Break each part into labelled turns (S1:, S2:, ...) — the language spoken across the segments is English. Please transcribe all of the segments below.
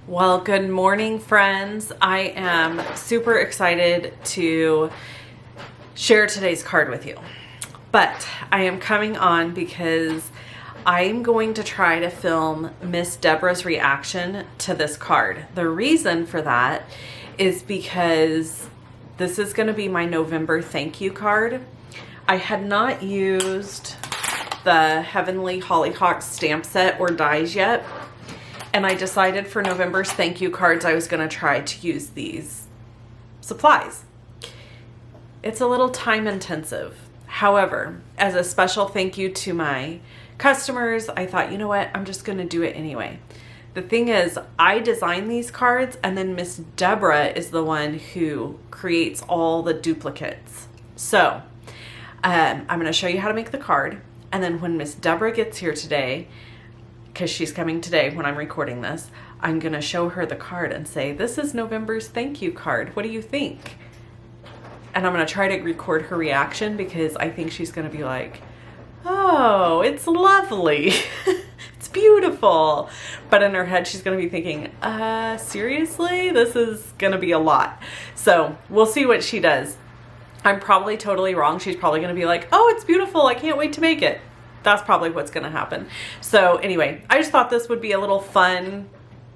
S1: Well, good morning, friends. I am super excited to share today's card with you. But I am coming on because I'm going to try to film Miss Debra's reaction to this card. The reason for that is because this is going to be my November thank you card. I had not used the Heavenly Hollyhock stamp set or dies yet. And I decided for November's thank you cards, I was going to try to use these supplies. It's a little time intensive. However, as a special thank you to my customers, I thought, you know what, I'm just going to do it anyway. The thing is, I design these cards and then Miss Debra is the one who creates all the duplicates. So I'm going to show you how to make the card. And then when Miss Debra gets here today, because she's coming today when I'm recording this, I'm going to show her the card and say, this is November's thank you card. What do you think? And I'm going to try to record her reaction because I think she's going to be like, oh, it's lovely. It's beautiful. But in her head, she's going to be thinking, seriously? This is going to be a lot. So we'll see what she does. I'm probably totally wrong. She's probably going to be like, oh, it's beautiful. I can't wait to make it. That's probably what's going to happen. So anyway, I just thought this would be a little fun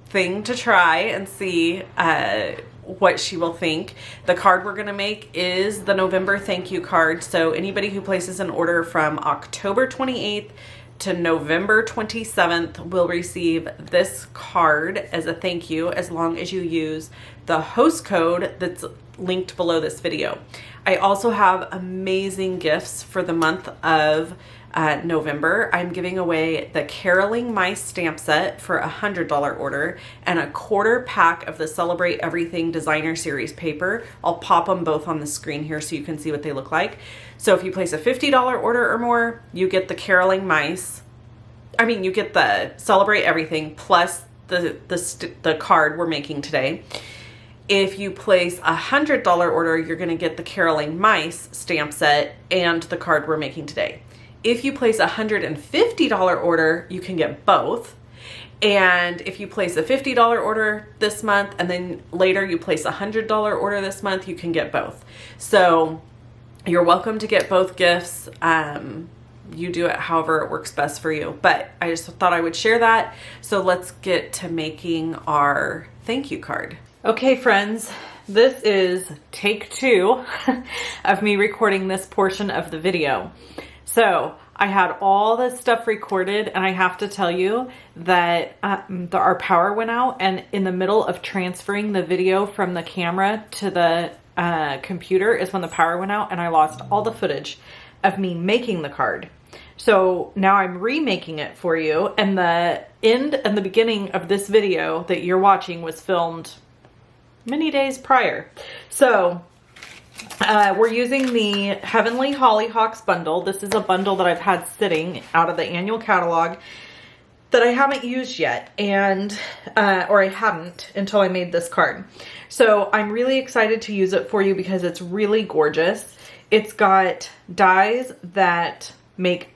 S1: thing to try and see what she will think. The card we're going to make is the November thank you card. So anybody who places an order from October 28th to November 27th will receive this card as a thank you as long as you use the host code that's linked below this video. I also have amazing gifts for the month of November. I'm giving away the Caroling Mice stamp set for a $100 order and a quarter pack of the Celebrate Everything Designer Series paper. I'll pop them both on the screen here so you can see what they look like. So if you place a $50 order or more, you get the Caroling Mice. I mean, you get the Celebrate Everything plus the card we're making today. If you place a $100 order, you're going to get the Caroling Mice stamp set and the card we're making today. If you place a $150 order, you can get both. And if you place a $50 order this month and then later you place a $100 order this month, you can get both. So you're welcome to get both gifts. You do it however it works best for you. But I just thought I would share that. So let's get to making our thank you card. Okay, friends, this is take 2 of me recording this portion of the video. So I had all this stuff recorded and I have to tell you that our power went out, and in the middle of transferring the video from the camera to the computer is when the power went out and I lost all the footage of me making the card. So now I'm remaking it for you, and the end and the beginning of this video that you're watching was filmed many days prior. So we're using the Heavenly Hollyhocks bundle. This is a bundle that I've had sitting out of the annual catalog that I haven't used yet, and or I hadn't until I made this card. So I'm really excited to use it for you because it's really gorgeous. It's got dies that make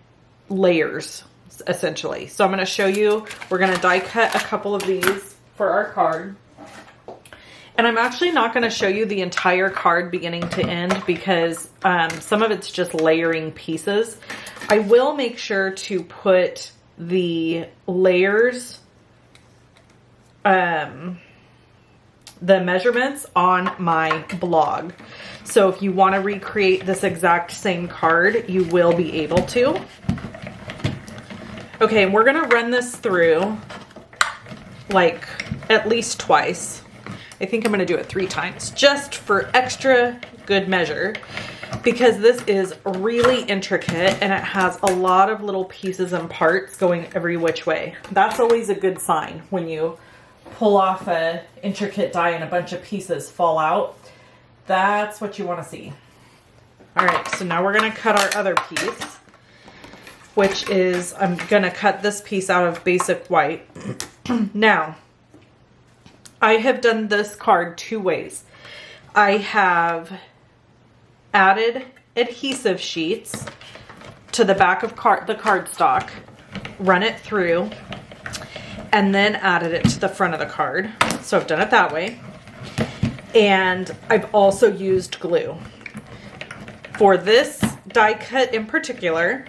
S1: layers, essentially. So I'm going to show you, we're going to die cut a couple of these for our card. And I'm actually not going to show you the entire card beginning to end because some of it's just layering pieces. I will make sure to put the layers, the measurements on my blog. So if you want to recreate this exact same card, you will be able to. Okay, and we're going to run this through like at least twice. I think I'm going to do it 3 times just for extra good measure because this is really intricate and it has a lot of little pieces and parts going every which way. That's always a good sign when you pull off an intricate die and a bunch of pieces fall out. That's what you want to see. All right, so now we're going to cut our other piece, which is, I'm going to cut this piece out of basic white. Now, I have done this card 2 ways. I have added adhesive sheets to the back of the cardstock, run it through, and then added it to the front of the card. So I've done it that way. And I've also used glue. For this die cut in particular,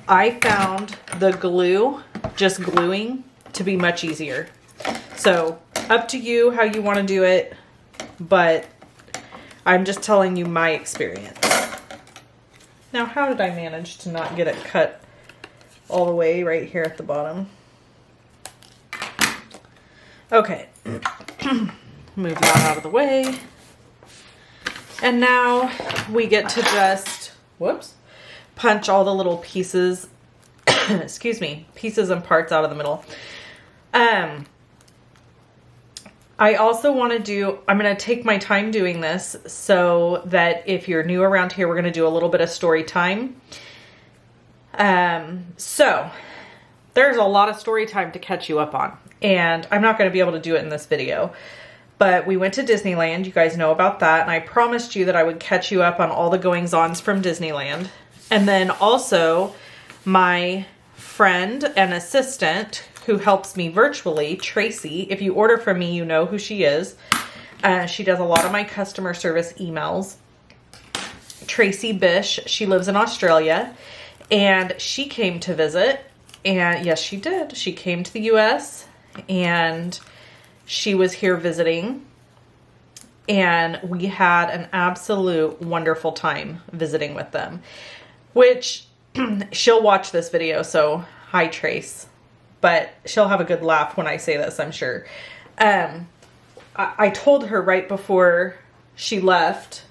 S1: I found the glue, just gluing, to be much easier. So up to you how you want to do it, but I'm just telling you my experience. Now, how did I manage to not get it cut all the way right here at the bottom? Okay. Move that out of the way. And now we get to just, whoops, punch all the little pieces, excuse me, pieces and parts out of the middle. I also want to do, I'm going to take my time doing this so that if you're new around here, we're going to do a little bit of story time. So there's a lot of story time to catch you up on, and I'm not going to be able to do it in this video, but we went to Disneyland. You guys know about that. And I promised you that I would catch you up on all the goings-ons from Disneyland. And then also my friend and assistant who helps me virtually, Tracy. If you order from me, you know who she is. She does a lot of my customer service emails. Tracy Bish, she lives in Australia, and she came to visit. And yes, she did. She came to the US and she was here visiting, and we had an absolute wonderful time visiting with them, which she'll watch this video. So hi, Trace. But she'll have a good laugh when I say this, I'm sure. I told her right before she left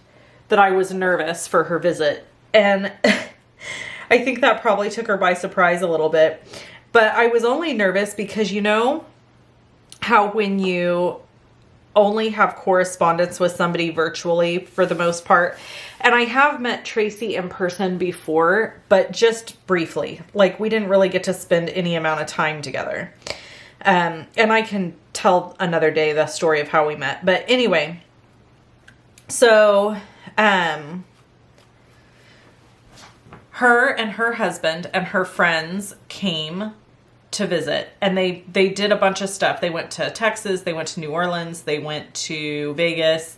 S1: that I was nervous for her visit. And I think that probably took her by surprise a little bit. But I was only nervous because, you know how when you only have correspondence with somebody virtually for the most part, and I have met Tracy in person before, but just briefly, like we didn't really get to spend any amount of time together. And I can tell another day the story of how we met. But anyway, so her and her husband and her friends came to visit, and they did a bunch of stuff. They went to Texas, they went to New Orleans, they went to Vegas,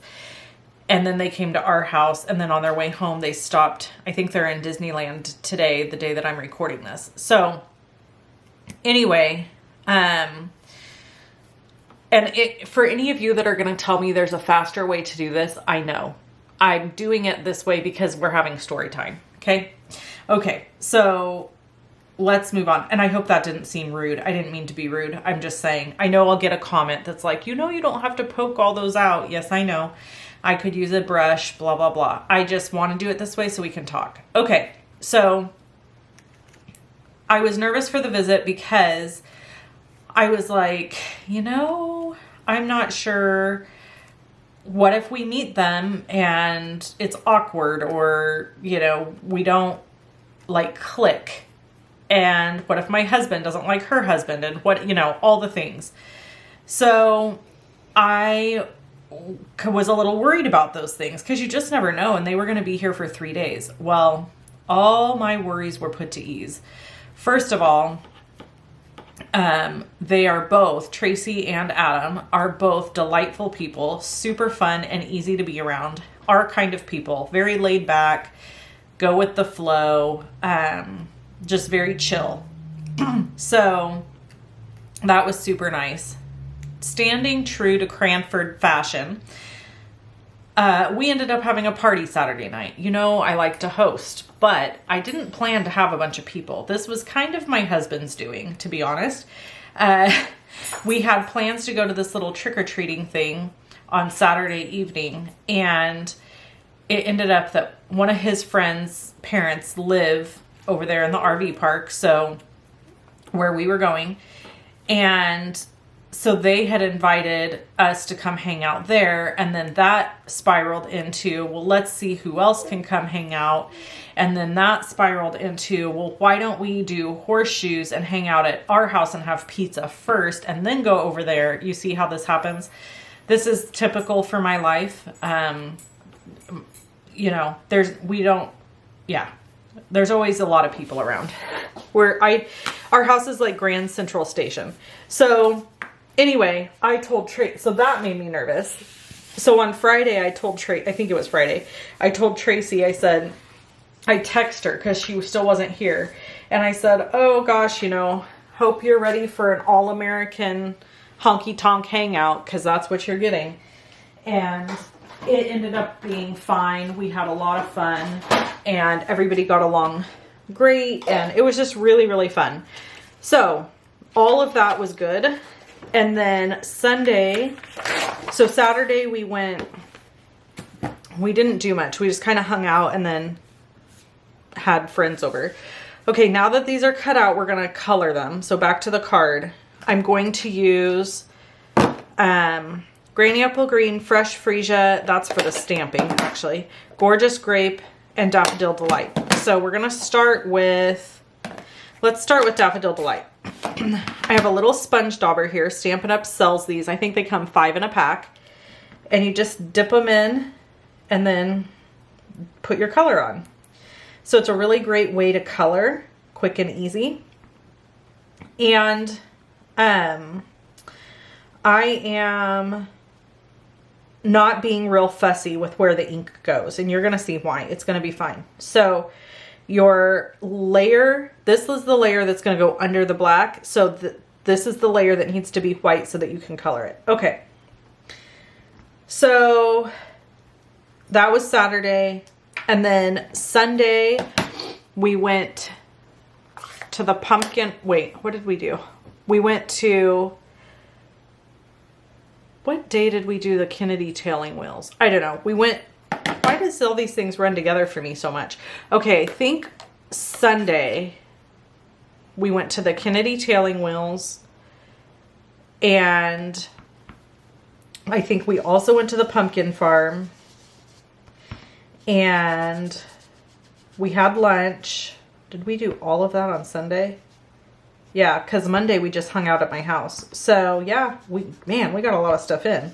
S1: and then they came to our house, and then on their way home they stopped. I think they're in Disneyland today, the day that I'm recording this. So anyway, for any of you that are going to tell me there's a faster way to do this, I know. I'm doing it this way because we're having story time. Okay, so let's move on. And I hope that didn't seem rude. I didn't mean to be rude. I'm just saying, I know I'll get a comment that's like, you know, you don't have to poke all those out. Yes, I know. I could use a brush, blah, blah, blah. I just want to do it this way so we can talk. Okay, so I was nervous for the visit because I was like, you know, I'm not sure. What if we meet them and it's awkward, or, you know, we don't like click? And what if my husband doesn't like her husband, and what, you know, all the things. So I was a little worried about those things because you just never know. And they were going to be here for 3 days. Well, all my worries were put to ease. First of all, they are both, Tracy and Adam, are both delightful people, super fun and easy to be around, our kind of people, very laid back, go with the flow, just very chill. So that was super nice. Standing true to Cranford fashion, we ended up having a party Saturday night. You know, I like to host, but I didn't plan to have a bunch of people. This was kind of my husband's doing, to be honest. We had plans to go to this little trick-or-treating thing on Saturday evening, and it ended up that one of his friends' parents live over there in the RV park, so where we were going, and so they had invited us to come hang out there, and then that spiraled into, well, let's see who else can come hang out. And then that spiraled into, well, why don't we do horseshoes and hang out at our house and have pizza first and then go over there? You see how this happens? This is typical for my life. You know, there's always a lot of people around. Our house is like Grand Central Station. So anyway, I told Tracy, so that made me nervous. So on Friday, I told Tracy, I think it was Friday, I told Tracy, I said, I texted her because she still wasn't here. And I said, oh gosh, you know, hope you're ready for an all-American honky-tonk hangout, because that's what you're getting. And it ended up being fine. We had a lot of fun and everybody got along great. And it was just really, really fun. So all of that was good. And then Sunday, so Saturday we didn't do much. We just kind of hung out and then had friends over. Okay, now that these are cut out, we're going to color them. So back to the card. I'm going to use Granny Apple Green, Fresh Freesia. That's for the stamping, actually. Gorgeous Grape and Daffodil Delight. So we're going to start with, let's start with Daffodil Delight. I have a little sponge dauber here. Stampin' Up sells these. I think they come 5 in a pack. And you just dip them in and then put your color on. So it's a really great way to color, quick and easy. And I am not being real fussy with where the ink goes, and you're going to see why. It's going to be fine. So your layer, this is the layer that's going to go under the black. So this is the layer that needs to be white so that you can color it. Okay. So that was Saturday. And then Sunday we went to the pumpkin. Wait, what did we do? We went to, what day did we do the Kennedy tailing wheels? I don't know. We went, why does all these things run together for me so much? Okay, I think Sunday we went to the Kennedy tailing wheels, and I think we also went to the pumpkin farm, and we had lunch. Did we do all of that on Sunday? Yeah, because Monday we just hung out at my house. So yeah, we got a lot of stuff in.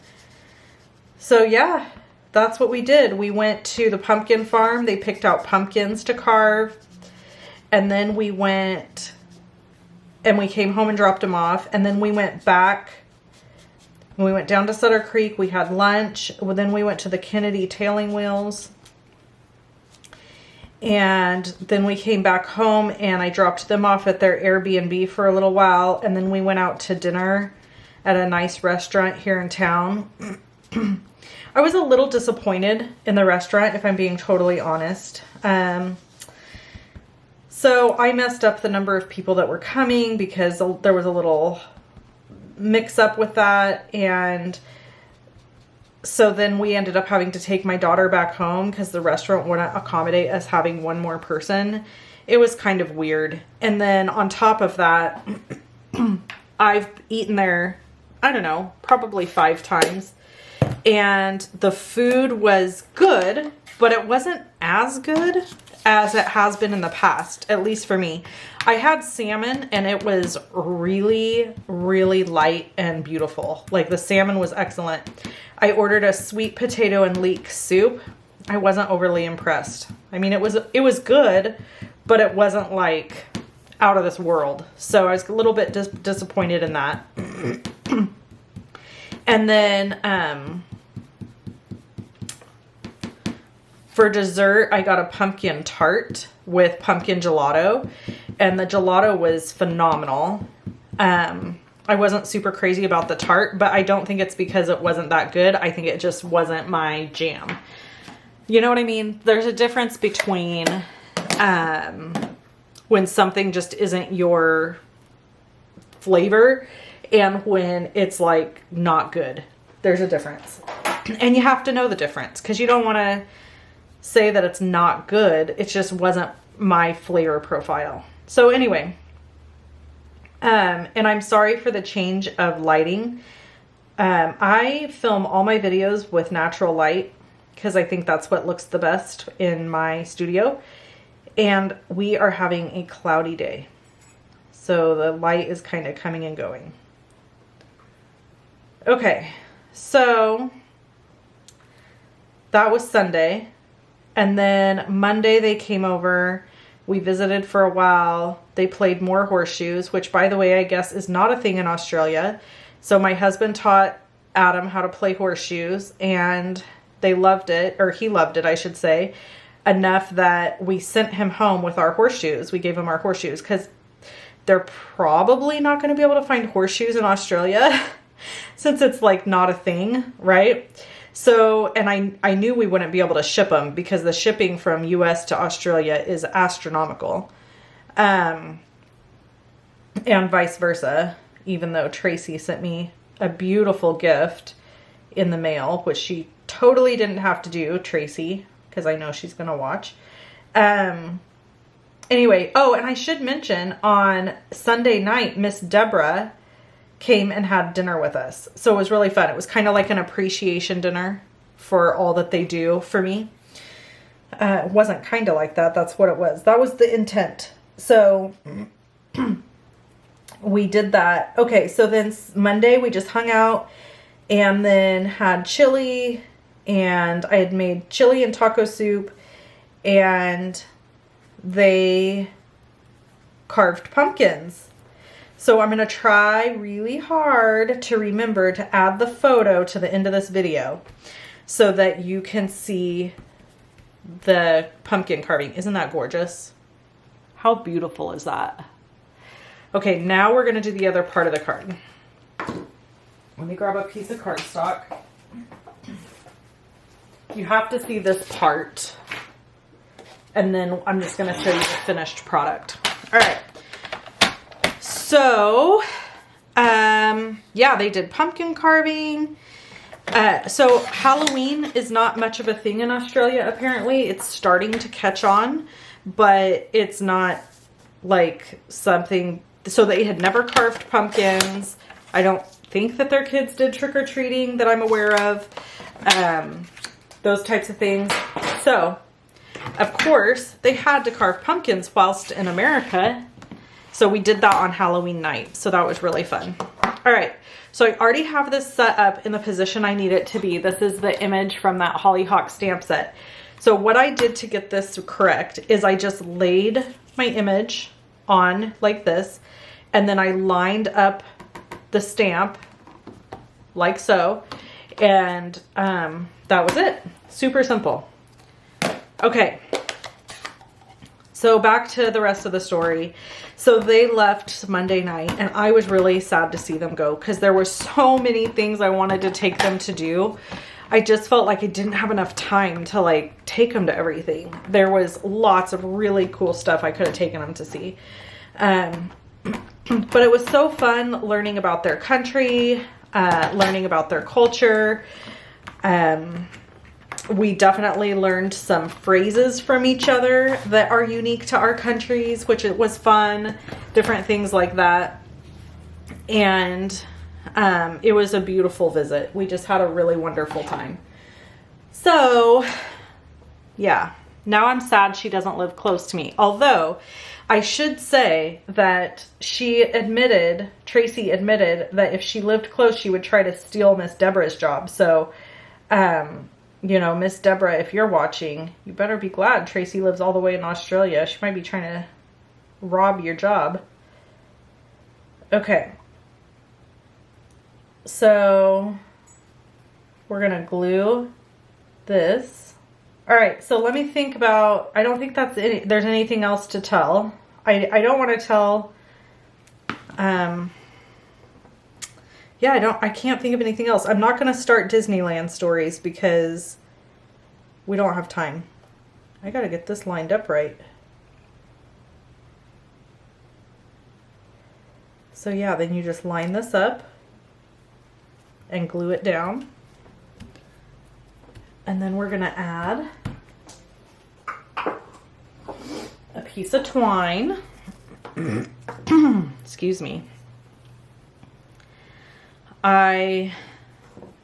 S1: So yeah, that's what we did. We went to the pumpkin farm. They picked out pumpkins to carve. And then we went and we came home and dropped them off. And then we went back. We went down to Sutter Creek. We had lunch. Well, then we went to the Kennedy tailing wheels. And then we came back home and I dropped them off at their Airbnb for a little while. And then we went out to dinner at a nice restaurant here in town. I was a little disappointed in the restaurant, if I'm being totally honest. So I messed up the number of people that were coming because there was a little mix up with that. And so then we ended up having to take my daughter back home because the restaurant wouldn't accommodate us having one more person. It was kind of weird. And then on top of that, I've eaten there, I don't know, probably 5 times. And the food was good, but it wasn't as good as it has been in the past, at least for me. I had salmon and it was really, really light and beautiful. Like the salmon was excellent. I ordered a sweet potato and leek soup. I wasn't overly impressed. I mean, it was good, but it wasn't like out of this world. So I was a little bit disappointed in that. And then for dessert, I got a pumpkin tart with pumpkin gelato, and the gelato was phenomenal. I wasn't super crazy about the tart, but I don't think it's because it wasn't that good. I think it just wasn't my jam. You know what I mean? There's a difference between when something just isn't your flavor and when it's like not good. There's a difference. And you have to know the difference because you don't want to say that it's not good. It just wasn't my flavor profile. So anyway, and I'm sorry for the change of lighting. I film all my videos with natural light because I think that's what looks the best in my studio. And we are having a cloudy day. So the light is kind of coming and going. Okay, so that was Sunday. And then Monday they came over. We visited for a while.
S2: They played more horseshoes, which, by the way, I guess is not a thing in Australia. So my husband taught Adam how to play horseshoes, and they loved it, or he loved it, I should say, enough that we sent him home with our horseshoes. We gave him our horseshoes because they're probably not going to be able to find horseshoes in Australia since it's like not a thing, right? So, and I knew we wouldn't be able to ship them because the shipping from US to Australia is astronomical. And vice versa, even though Tracy sent me a beautiful gift in the mail, which she totally didn't have to do, Tracy, because I know she's going to watch. Anyway, oh, and I should mention on Sunday night, Miss Debra came and had dinner with us. So it was really fun. It was kind of like an appreciation dinner for all that they do for me. It wasn't kind of like that. That's what it was. That was the intent. So we did that. Okay, so then Monday we just hung out and then had chili, and I had made chili and taco soup, and they carved pumpkins. So I'm going to try really hard to remember to add the photo to the end of this video so that you can see the pumpkin carving. Isn't that gorgeous? How beautiful is that? Okay, now we're going to do the other part of the card. Let me grab a piece of cardstock. You have to see this part, and then I'm just going to show you the finished product. All right. So, yeah, they did pumpkin carving. So Halloween is not much of a thing in Australia, apparently. It's starting to catch on, but it's not like something. So they had never carved pumpkins. I don't think that their kids did trick-or-treating that I'm aware of. Those types of things. So, of course, they had to carve pumpkins whilst in America. So we did that on Halloween night. So that was really fun. All right. So I already have this set up in the position I need it to be. This is the image from that Hollyhock stamp set. So what I did to get this correct is I just laid my image on like this, and then I lined up the stamp like so, and that was it. Super simple. Okay. So back to the rest of the story. So they left Monday night, and I was really sad to see them go because there were so many things I wanted to take them to do. I just felt like I didn't have enough time to like take them to everything. There was lots of really cool stuff I could have taken them to see. But it was so fun learning about their country, learning about their culture. We definitely learned some phrases from each other that are unique to our countries, which it was fun, different things like that. And it was a beautiful visit. We just had a really wonderful time. So, yeah, now I'm sad she doesn't live close to me. Although, I should say that Tracy admitted that if she lived close, she would try to steal Miss Debra's job. So, you know, Miss Debra, if you're watching, you better be glad Tracy lives all the way in Australia. She might be trying to rob your job. Okay. So we're going to glue this. All right. So let me think about, I don't think there's anything else to tell. I don't want to tell, yeah, I can't think of anything else. I'm not going to start Disneyland stories because we don't have time. I got to get this lined up right. So yeah, then you just line this up and glue it down. And then we're going to add a piece of twine. Excuse me. I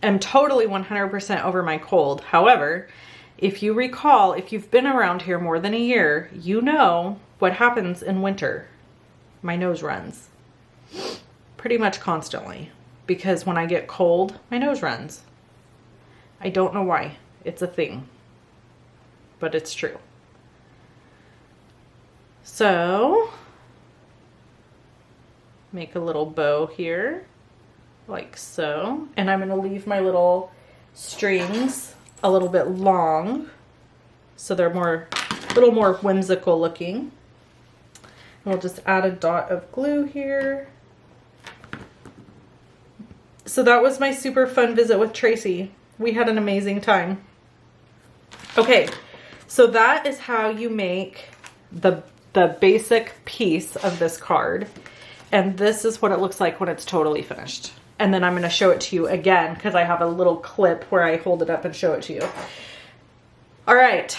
S2: am totally 100% over my cold. However, if you recall, if you've been around here more than a year, you know what happens in winter. My nose runs pretty much constantly because when I get cold, my nose runs. I don't know why. It's a thing, but it's true. So make a little bow here, like so. And I'm gonna leave my little strings a little bit long so they're a little more whimsical looking. And we'll just add a dot of glue here. So that was my super fun visit with Tracy. We had an amazing time. Okay, so that is how you make the basic piece of this card. And this is what it looks like when it's totally finished. And then I'm going to show it to you again because I have a little clip where I hold it up and show it to you. All right,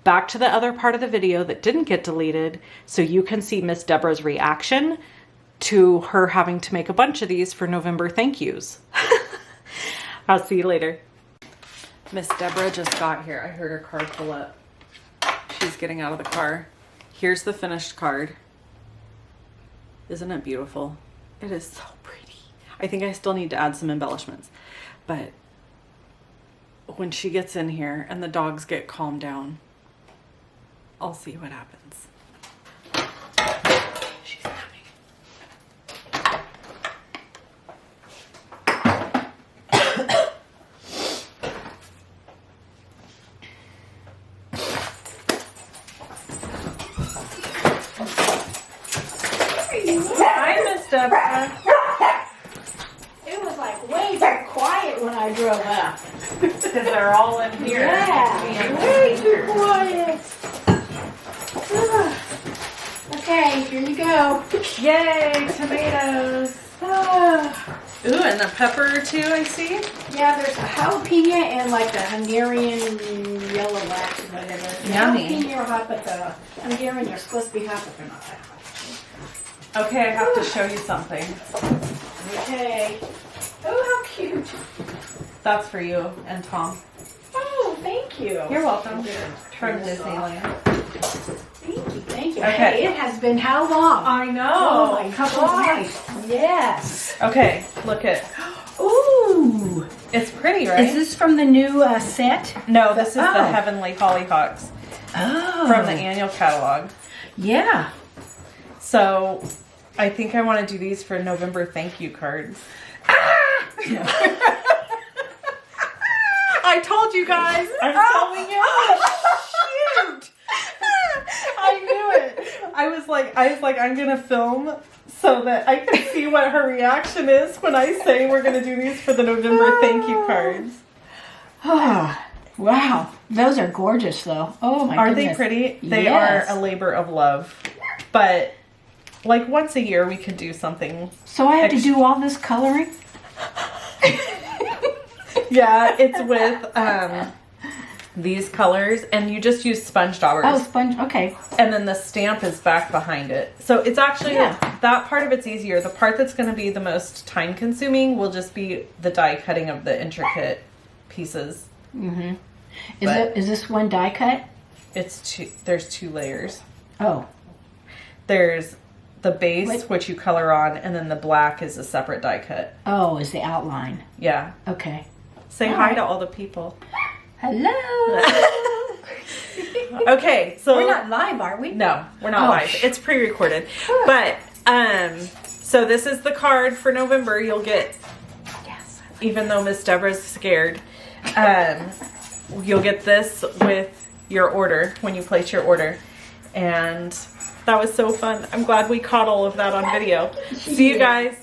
S2: back to the other part of the video that didn't get deleted so you can see Miss Debra's reaction to her having to make a bunch of these for November thank yous. I'll see you later. Miss Debra just got here. I heard her car pull up. She's getting out of the car. Here's the finished card. Isn't it beautiful? It is so pretty. I think I still need to add some embellishments, but when she gets in here and the dogs get calmed down, I'll see what happens. She's coming. Hi, Miss Debra.
S3: It was like way too quiet when I drove up.
S1: Because they're all in here.
S3: Yeah, way too quiet. Okay, here you go.
S1: Yay, tomatoes. Ooh, and a pepper too, I see.
S3: Yeah, there's a jalapeno and like the Hungarian yellow wax or whatever.
S1: Yummy.
S3: The jalapeno are hot, but the Hungarian are supposed to be hot, but they're not that hot.
S1: Okay, I have to show you something.
S3: Okay. Oh, how cute.
S1: That's for you and Tom.
S3: Oh, thank you.
S1: You're welcome.
S3: Turn
S1: From
S3: this
S1: Disneyland.
S3: Thank you, thank you.
S1: Okay.
S3: Hey, it has been how long?
S1: I know.
S3: Oh my gosh. Yes.
S1: Okay, look it.
S3: Ooh.
S1: It's pretty, right?
S3: Is this from the new set?
S1: No, this is the
S3: Oh.
S1: Heavenly Hollyhocks
S3: Oh.
S1: from the annual catalog.
S3: Yeah.
S1: So I think I want to do these for November thank you cards. I told you guys. I'm telling you. Shoot. I knew it. I was like, I'm gonna film so that I can see what her reaction is when I say we're gonna do these for the November thank you cards.
S3: Oh, wow. Those are gorgeous, though. Oh, my
S1: Are
S3: goodness.
S1: they pretty? They
S3: Yes.
S1: are a labor of love. But like once a year we could do something.
S3: So I have to do all this coloring?
S1: Yeah, it's with these colors, and you just use sponge daubers.
S3: Oh, sponge. Okay.
S1: And then the stamp is back behind it. So it's actually, that part of it's easier. The part that's going to be the most time consuming will just be the die cutting of the intricate pieces.
S3: Mm-hmm.
S1: But-
S3: Is this one die cut?
S1: There's two layers.
S3: Oh.
S1: There's the base,
S3: Wait.
S1: which you color on, and then the black is a separate die cut.
S3: Oh, is the outline.
S1: Yeah.
S3: Okay.
S1: Say
S3: All
S1: hi
S3: right.
S1: to all the people.
S3: Hello.
S1: Okay, so
S3: We're not live, are we?
S1: No, we're not
S3: Oh.
S1: live. It's pre-recorded. But so this is the card for November. You'll get,
S3: Yes.
S1: even though Miss Debra's scared, you'll get this with your order when you place your order. And that was so fun. I'm glad we caught all of that on video. See you guys.